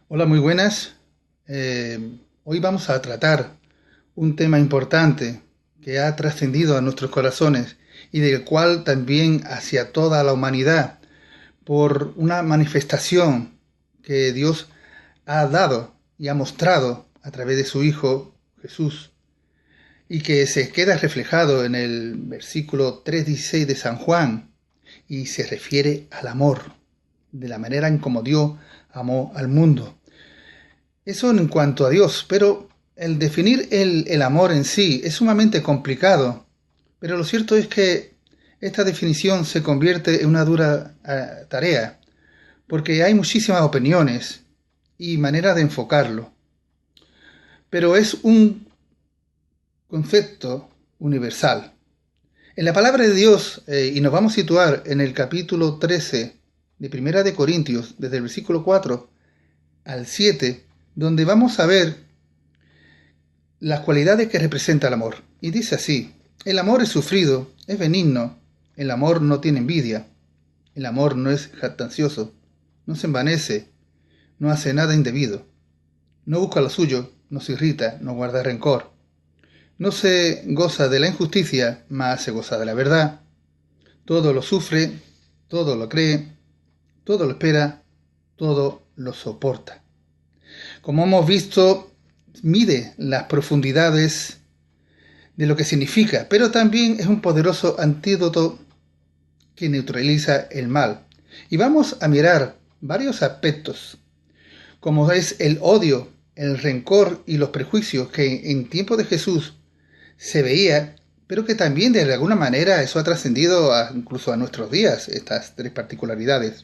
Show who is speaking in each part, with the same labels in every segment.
Speaker 1: Hola, muy buenas. Hoy vamos a tratar un tema importante que ha trascendido a nuestros corazones y del cual también hacia toda la humanidad por una manifestación que Dios ha dado y ha mostrado a través de su Hijo Jesús y que se queda reflejado en el versículo 3:16 de San Juan y se refiere al amor, de la manera en como Dios amó al mundo. Eso en cuanto a Dios, pero el definir el amor en sí es sumamente complicado. Pero lo cierto es que esta definición se convierte en una dura tarea, porque hay muchísimas opiniones y maneras de enfocarlo. Pero es un concepto universal. En la palabra de Dios, y nos vamos a situar en el capítulo 13 de Primera de Corintios, desde el versículo 4 al 7, donde vamos a ver las cualidades que representa el amor. Y dice así: el amor es sufrido, es benigno, el amor no tiene envidia, el amor no es jactancioso, no se envanece, no hace nada indebido, no busca lo suyo, no se irrita, no guarda rencor, no se goza de la injusticia, mas se goza de la verdad, todo lo sufre, todo lo cree, todo lo espera, todo lo soporta. Como hemos visto, mide las profundidades de lo que significa, pero también es un poderoso antídoto que neutraliza el mal. Y vamos a mirar varios aspectos, como es el odio, el rencor y los prejuicios que en tiempo de Jesús se veía, pero que también de alguna manera eso ha trascendido incluso a nuestros días, estas tres particularidades.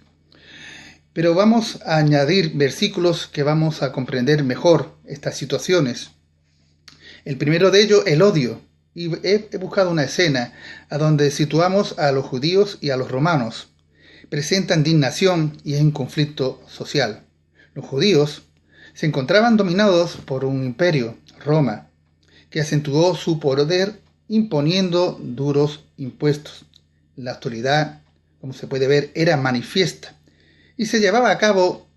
Speaker 1: Pero vamos a añadir versículos que vamos a comprender mejor estas situaciones. El primero de ellos, el odio. Y he buscado una escena a donde situamos a los judíos y a los romanos. Presenta indignación y es un conflicto social. Los judíos se encontraban dominados por un imperio, Roma, que acentuó su poder imponiendo duros impuestos. La autoridad, como se puede ver, era manifiesta y se llevaba a cabo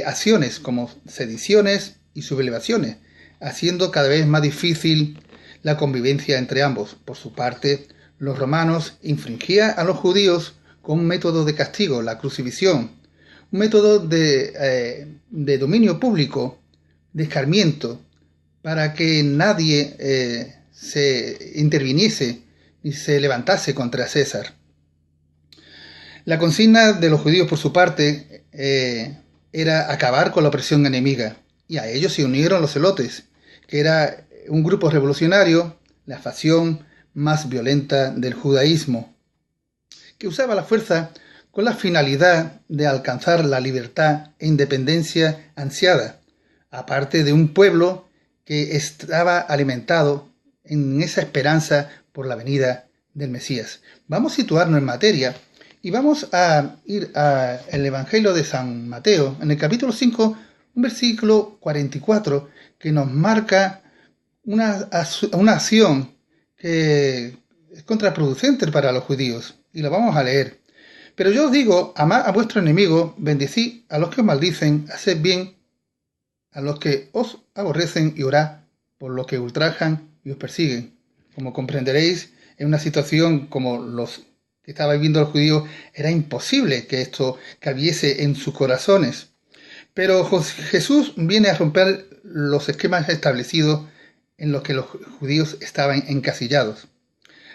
Speaker 1: acciones como sediciones y sublevaciones, haciendo cada vez más difícil la convivencia entre ambos. Por su parte, los romanos infringían a los judíos con un método de castigo, la crucifixión, un método de dominio público, de escarmiento, para que nadie se interviniese y se levantase contra César. La consigna de los judíos, por su parte, era acabar con la opresión enemiga, y a ellos se unieron los celotes, que era un grupo revolucionario, la facción más violenta del judaísmo, que usaba la fuerza con la finalidad de alcanzar la libertad e independencia ansiada, aparte de un pueblo que estaba alimentado en esa esperanza por la venida del Mesías. Vamos a situarnos en materia y vamos a ir al Evangelio de San Mateo, en el capítulo 5, un versículo 44, que nos marca una acción que es contraproducente para los judíos, y lo vamos a leer. Pero yo os digo, amad a vuestro enemigo, bendecid a los que os maldicen, haced bien a los que os aborrecen y orad por los que ultrajan y os persiguen. Como comprenderéis, en una situación como los que estaba viviendo los judíos, era imposible que esto cabiese en sus corazones. Pero Jesús viene a romper los esquemas establecidos en los que los judíos estaban encasillados.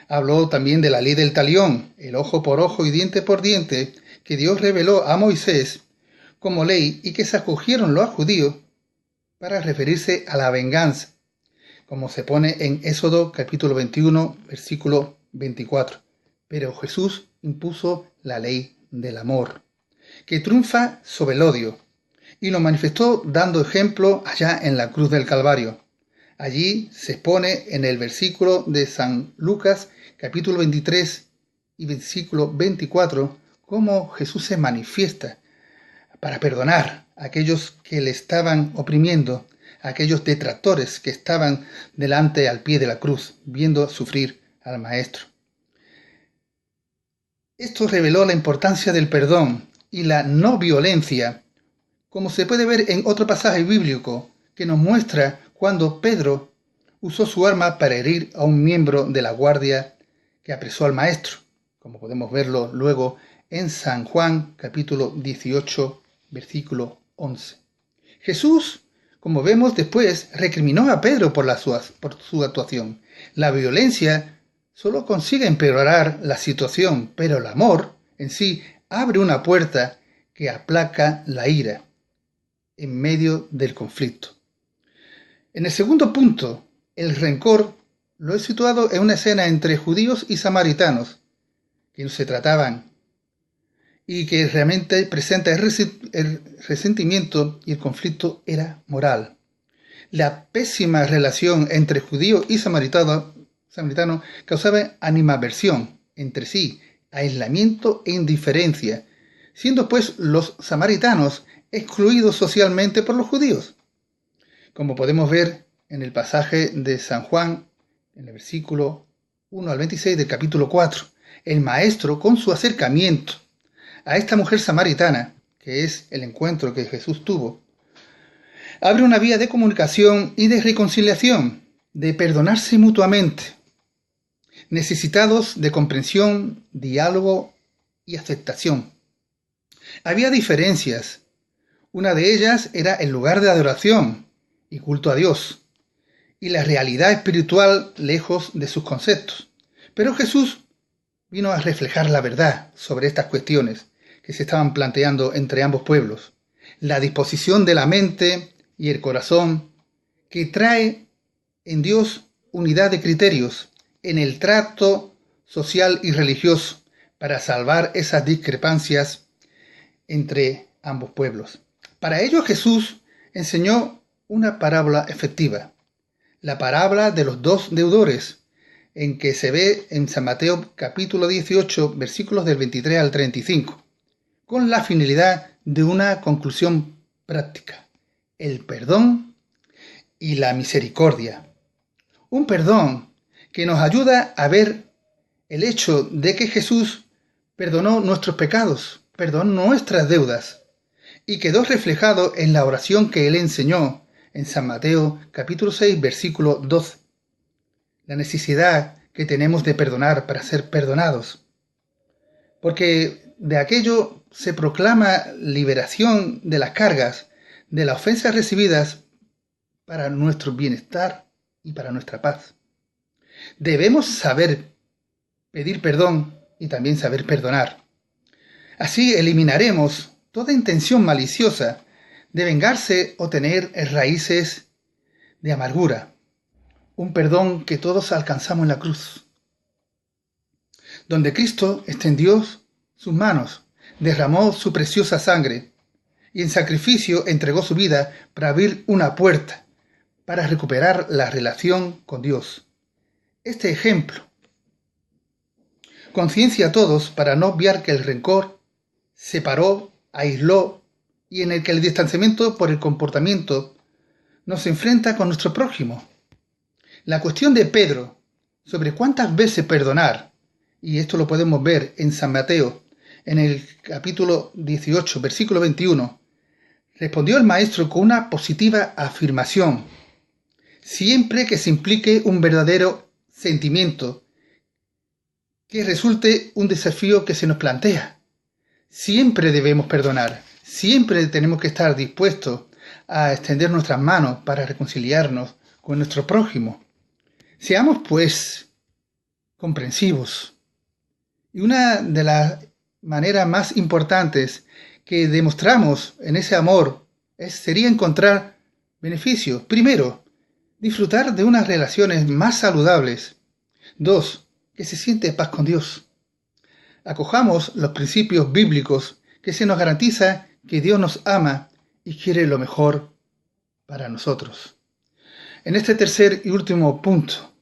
Speaker 1: Habló también de la ley del talión, el ojo por ojo y diente por diente, que Dios reveló a Moisés como ley y que se acogieron los judíos para referirse a la venganza, como se pone en Éxodo capítulo 21, versículo 24. Pero Jesús impuso la ley del amor, que triunfa sobre el odio, y lo manifestó dando ejemplo allá en la cruz del Calvario. Allí se expone en el versículo de San Lucas capítulo 23 y versículo 24 cómo Jesús se manifiesta para perdonar a aquellos que le estaban oprimiendo, a aquellos detractores que estaban delante al pie de la cruz, viendo sufrir al Maestro. Esto reveló la importancia del perdón y la no violencia como se puede ver en otro pasaje bíblico que nos muestra cuando Pedro usó su arma para herir a un miembro de la guardia que apresó al maestro, como podemos verlo luego en San Juan capítulo 18, versículo 11. Jesús, como vemos después, recriminó a Pedro por su actuación. La violencia solo consigue empeorar la situación, pero el amor en sí abre una puerta que aplaca la ira en medio del conflicto. En el segundo punto, el rencor lo he situado en una escena entre judíos y samaritanos, que no se trataban, y que realmente presenta el resentimiento y el conflicto era moral. La pésima relación entre judío y samaritano causaba animadversión entre sí, aislamiento e indiferencia, siendo pues los samaritanos excluidos socialmente por los judíos. Como podemos ver en el pasaje de San Juan, en el versículo 1 al 26 del capítulo 4, el maestro, con su acercamiento a esta mujer samaritana, que es el encuentro que Jesús tuvo, abre una vía de comunicación y de reconciliación, de perdonarse mutuamente, necesitados de comprensión, diálogo y aceptación. Había diferencias. Una de ellas era el lugar de adoración y culto a Dios, y la realidad espiritual lejos de sus conceptos. Pero Jesús vino a reflejar la verdad sobre estas cuestiones que se estaban planteando entre ambos pueblos. La disposición de la mente y el corazón que trae en Dios unidad de criterios en el trato social y religioso para salvar esas discrepancias entre ambos pueblos. Para ello Jesús enseñó una parábola efectiva, la parábola de los dos deudores, en que se ve en San Mateo capítulo 18, versículos del 23 al 35, con la finalidad de una conclusión práctica, el perdón y la misericordia. Un perdón que nos ayuda a ver el hecho de que Jesús perdonó nuestros pecados, perdonó nuestras deudas, y quedó reflejado en la oración que él enseñó en San Mateo capítulo 6, versículo 12. La necesidad que tenemos de perdonar para ser perdonados. Porque de aquello se proclama liberación de las cargas, de las ofensas recibidas para nuestro bienestar y para nuestra paz. Debemos saber pedir perdón y también saber perdonar. Así eliminaremos toda intención maliciosa de vengarse o tener raíces de amargura. Un perdón que todos alcanzamos en la cruz, donde Cristo extendió sus manos, derramó su preciosa sangre y en sacrificio entregó su vida para abrir una puerta, para recuperar la relación con Dios. Este ejemplo conciencia a todos para no obviar que el rencor separó, aisló y en el que el distanciamiento por el comportamiento nos enfrenta con nuestro prójimo. La cuestión de Pedro sobre cuántas veces perdonar, y esto lo podemos ver en San Mateo, en el capítulo 18, versículo 21, respondió el maestro con una positiva afirmación, siempre que se implique un verdadero sentimiento, que resulte un desafío que se nos plantea. Siempre debemos perdonar, siempre tenemos que estar dispuestos a extender nuestras manos para reconciliarnos con nuestro prójimo. Seamos, pues, comprensivos. Y una de las maneras más importantes que demostramos en ese amor sería encontrar beneficios. Primero, disfrutar de unas relaciones más saludables. Dos, que se siente paz con Dios. Acojamos los principios bíblicos que se nos garantiza que Dios nos ama y quiere lo mejor para nosotros. En este tercer y último punto,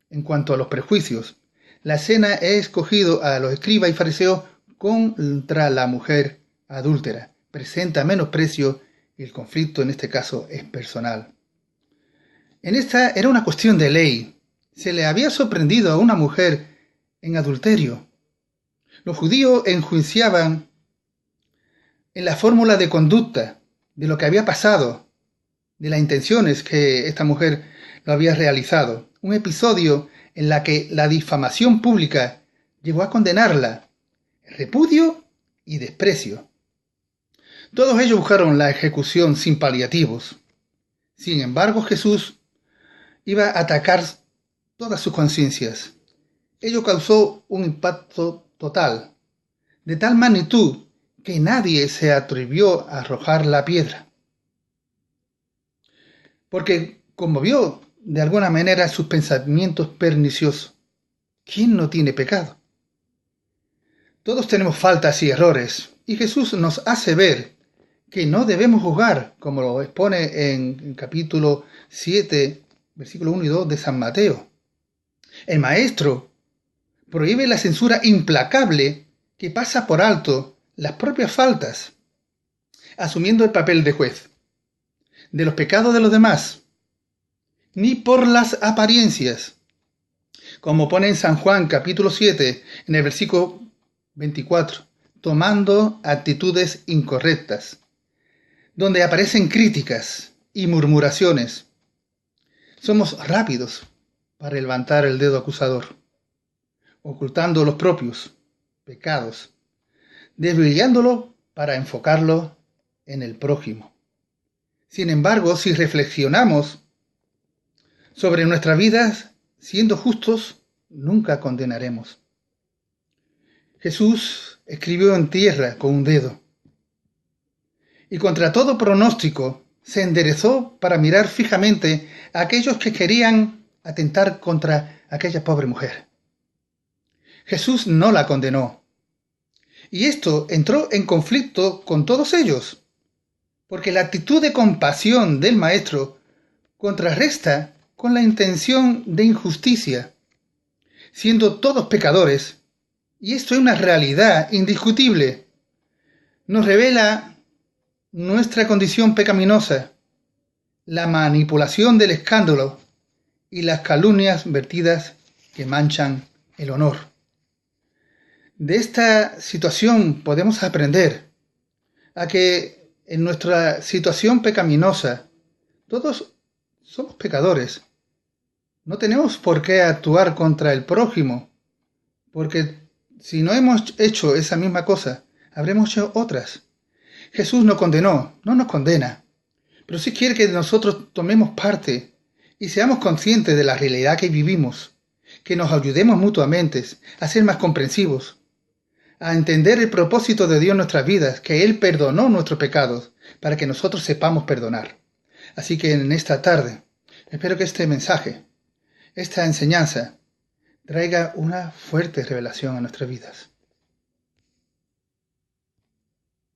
Speaker 1: en cuanto a los prejuicios, la escena he escogido a los escribas y fariseos contra la mujer adúltera. Presenta menosprecio y el conflicto en este caso es personal. En esta era una cuestión de ley. Se le había sorprendido a una mujer en adulterio. Los judíos enjuiciaban en la fórmula de conducta de lo que había pasado, de las intenciones que esta mujer lo había realizado. Un episodio en la que la difamación pública llegó a condenarla, repudio y desprecio. Todos ellos buscaron la ejecución sin paliativos. Sin embargo, Jesús iba a atacar todas sus conciencias. Ello causó un impacto total, de tal magnitud que nadie se atrevió a arrojar la piedra, porque conmovió de alguna manera sus pensamientos perniciosos. ¿Quién no tiene pecado? Todos tenemos faltas y errores, y Jesús nos hace ver que no debemos juzgar, como lo expone en capítulo 7, versículos 1 y 2 de San Mateo. El Maestro prohíbe la censura implacable que pasa por alto las propias faltas, asumiendo el papel de juez de los pecados de los demás, ni por las apariencias, como pone en San Juan capítulo 7, en el versículo 24, tomando actitudes incorrectas, donde aparecen críticas y murmuraciones. Somos rápidos para levantar el dedo acusador, ocultando los propios pecados, desviándolo para enfocarlo en el prójimo. Sin embargo, si reflexionamos sobre nuestras vidas, siendo justos, nunca condenaremos. Jesús escribió en tierra con un dedo y contra todo pronóstico se enderezó para mirar fijamente a aquellos que querían atentar contra aquella pobre mujer. Jesús no la condenó, y esto entró en conflicto con todos ellos, porque la actitud de compasión del Maestro contrarresta con la intención de injusticia, siendo todos pecadores, y esto es una realidad indiscutible. Nos revela nuestra condición pecaminosa, la manipulación del escándalo y las calumnias vertidas que manchan el honor. De esta situación podemos aprender a que en nuestra situación pecaminosa todos somos pecadores. No tenemos por qué actuar contra el prójimo, porque si no hemos hecho esa misma cosa, habremos hecho otras. Jesús nos condenó, no nos condena, pero sí quiere que nosotros tomemos parte y seamos conscientes de la realidad que vivimos, que nos ayudemos mutuamente a ser más comprensivos, a entender el propósito de Dios en nuestras vidas, que Él perdonó nuestros pecados para que nosotros sepamos perdonar. Así que en esta tarde, espero que este mensaje, esta enseñanza, traiga una fuerte revelación a nuestras vidas.